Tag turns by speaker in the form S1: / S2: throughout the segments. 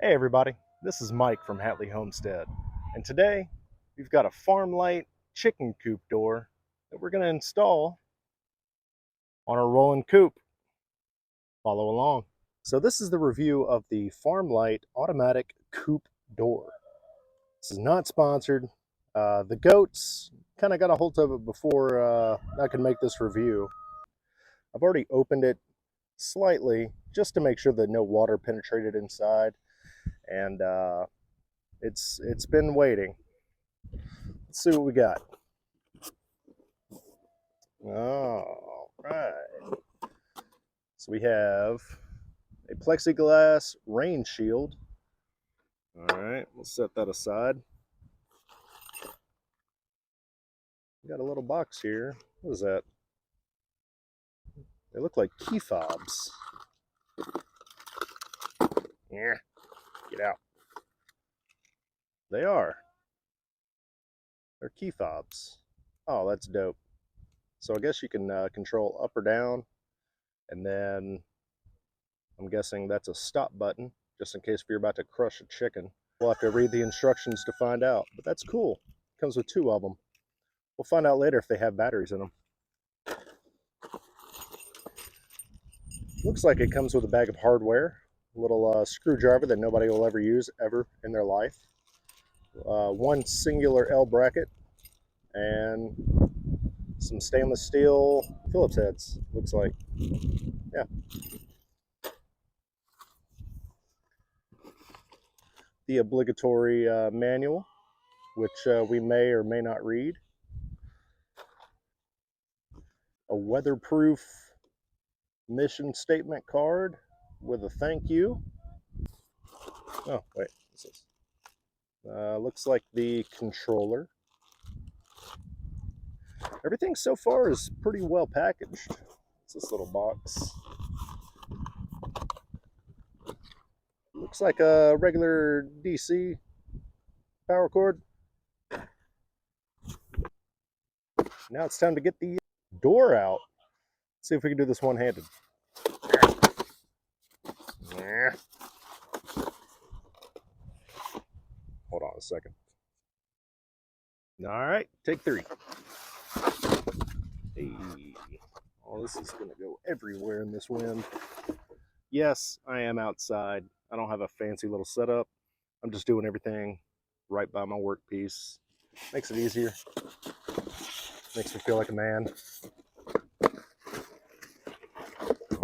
S1: Hey everybody, this is Mike from Hatley Homestead, and today we've got a Farmlite chicken coop door that we're going to install on our rolling coop. Follow along. So this is the review of the Farmlite Automatic Coop Door. This is not sponsored. The goats kind of got a hold of it before I could make this review. I've already opened it slightly just to make sure that no water penetrated inside, and it's been waiting. Let's see what we got. All right. So we have a plexiglass rain shield. All right, we'll set that aside. We got a little box here. What is that? They look like key fobs. Yeah, get out. They are. They're key fobs. Oh, that's dope. So I guess you can control up or down, and then I'm guessing that's a stop button, just in case if you're about to crush a chicken. We'll have to read the instructions to find out, but that's cool. Comes with two of them. We'll find out later if they have batteries in them. Looks like it comes with a bag of hardware, a little screwdriver that nobody will ever use ever in their life, one singular L bracket, and some stainless steel Phillips heads, looks like. Yeah. The obligatory manual, which we may or may not read. A weatherproof mission statement card with a thank you. Oh, wait, what's this? Looks like the controller. Everything so far is pretty well packaged. It's this little box. Looks like a regular DC power cord. Now it's time to get the door out. Let's see if we can do this one-handed. Hold on a second. All right, take three. Hey. Oh, this is gonna go everywhere in this wind. Yes, I am outside. I don't have a fancy little setup. I'm just doing everything right by my workpiece. Makes it easier. Makes me feel like a man.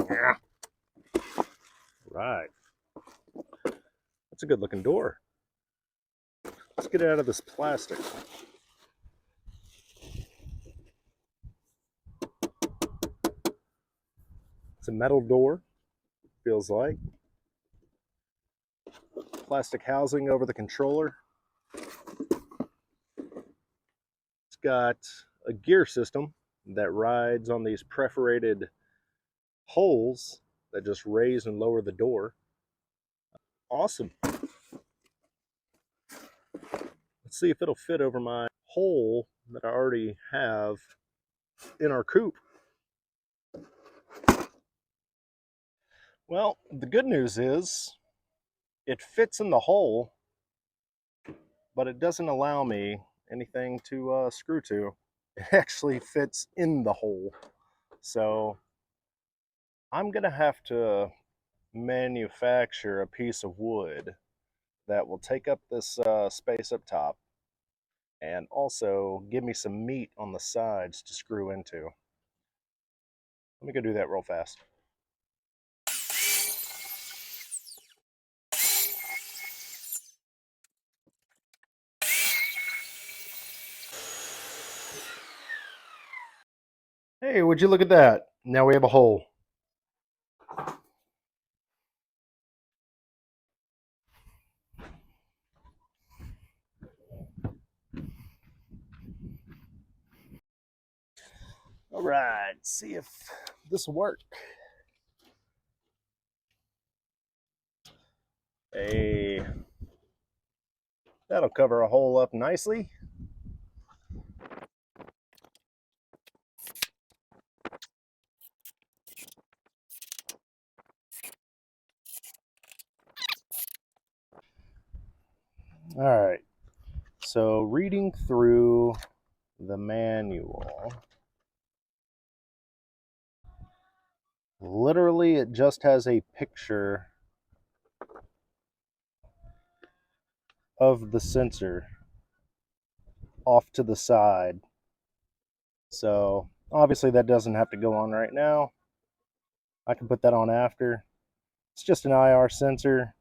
S1: Yeah. Right. That's a good looking door. Let's get it out of this plastic. It's a metal door, feels like. Plastic housing over the controller. It's got a gear system that rides on these perforated holes that just raise and lower the door. Awesome. Let's see if it'll fit over my hole that I already have in our coop. Well, the good news is it fits in the hole, but it doesn't allow me anything to screw to. It actually fits in the hole. So I'm gonna have to manufacture a piece of wood that will take up this space up top and also give me some meat on the sides to screw into. Let me go do that real fast. Hey, would you look at that? Now we have a hole. All right, see if this will work. Hey, that'll cover a hole up nicely. All right, so reading through the manual, literally it just has a picture of the sensor off to the side. So obviously that doesn't have to go on right now. I can put that on after. It's just an IR sensor.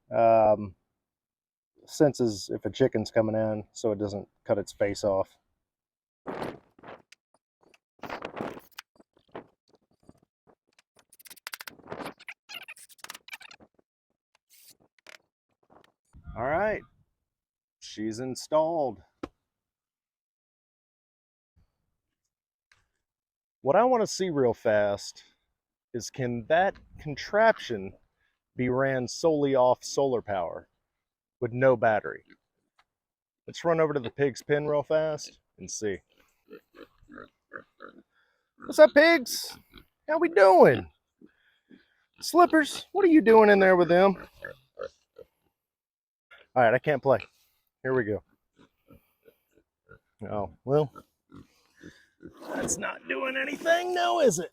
S1: Senses if a chicken's coming in so it doesn't cut its face off. All right, she's installed. What I want to see real fast is, can that contraption be ran solely off solar power with no battery? Let's run over to the pig's pen real fast and see. What's up, pigs? How we doing? Slippers, what are you doing in there with them? All right, I can't play. Here we go. Oh, well, that's not doing anything now, is it?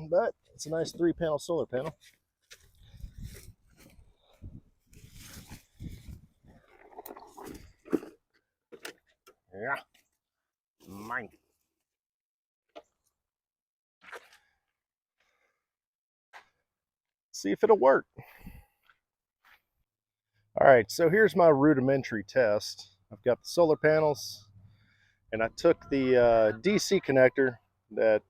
S1: But it's a nice 3-panel solar panel. Yeah, mine. See if it'll work. All right, so here's my rudimentary test. I've got the solar panels, and I took the DC connector that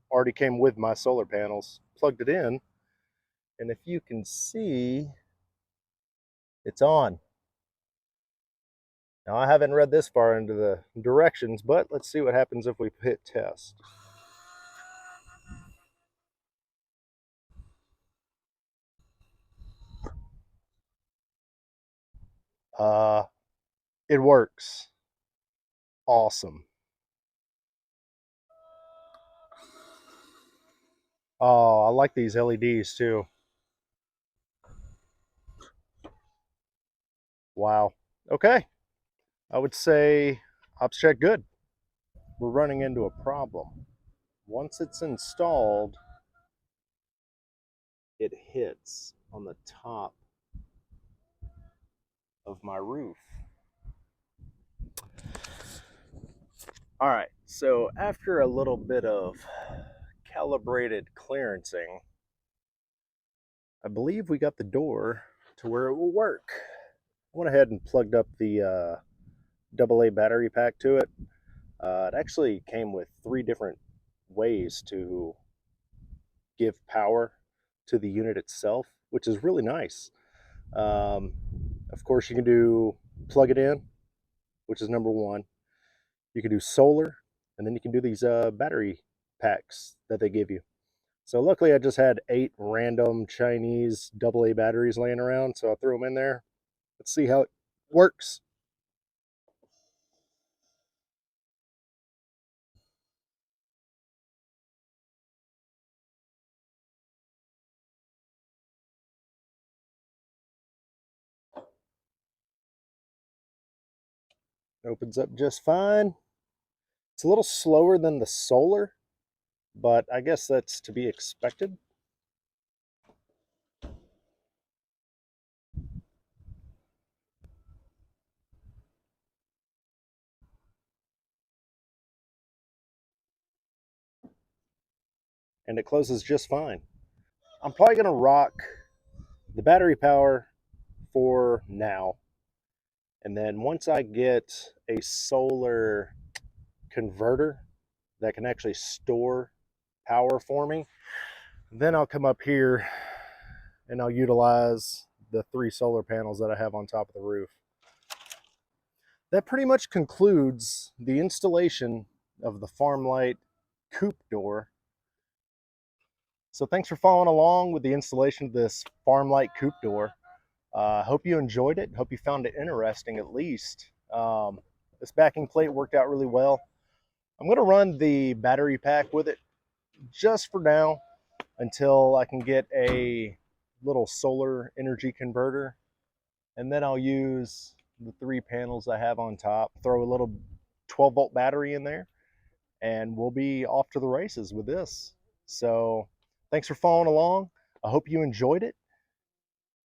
S1: already came with my solar panels, plugged it in, and if you can see, it's on. Now I haven't read this far into the directions, but let's see what happens if we hit test. It works. Awesome. Oh, I like these LEDs too. Wow. Okay. I would say ops check good. We're running into a problem. Once it's installed, it hits on the top of my roof. All right, so after a little bit of calibrated clearancing, I believe we got the door to where it will work. I went ahead and plugged up the AA battery pack to it. It actually came with 3 different ways to give power to the unit itself, which is really nice. Of course, you can do plug it in, which is number 1. You can do solar, and then you can do these battery packs that they give you. So luckily I just had 8 random Chinese AA batteries laying around, so I threw them in there. Let's see how it works. It opens up just fine. It's a little slower than the solar, but I guess that's to be expected. And it closes just fine. I'm probably going to rock the battery power for now. And then once I get a solar converter that can actually store power for me, then I'll come up here and I'll utilize the 3 solar panels that I have on top of the roof. That pretty much concludes the installation of the Farmlite Coop door. So thanks for following along with the installation of this Farmlite Coop door. Hope you enjoyed it. Hope you found it interesting at least. This backing plate worked out really well. I'm going to run the battery pack with it just for now until I can get a little solar energy converter. And then I'll use the 3 panels I have on top, throw a little 12-volt battery in there, and we'll be off to the races with this. So thanks for following along. I hope you enjoyed it.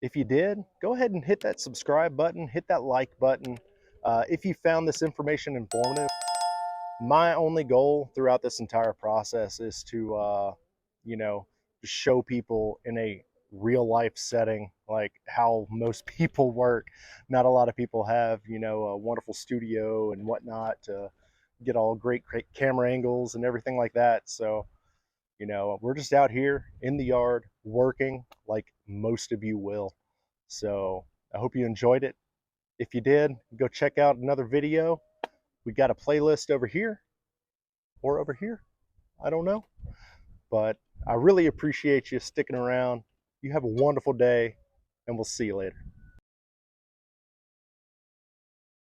S1: If you did, go ahead and hit that subscribe button, hit that like button. If you found this information informative, my only goal throughout this entire process is to, you know, just show people in a real life setting like how most people work. Not a lot of people have, a wonderful studio and whatnot to get all great camera angles and everything like that. So, we're just out here in the yard working like most of you will. So I hope you enjoyed it. If you did, go check out another video. We got a playlist over here or over here. I don't know. But I really appreciate you sticking around. You have a wonderful day, and we'll see you later.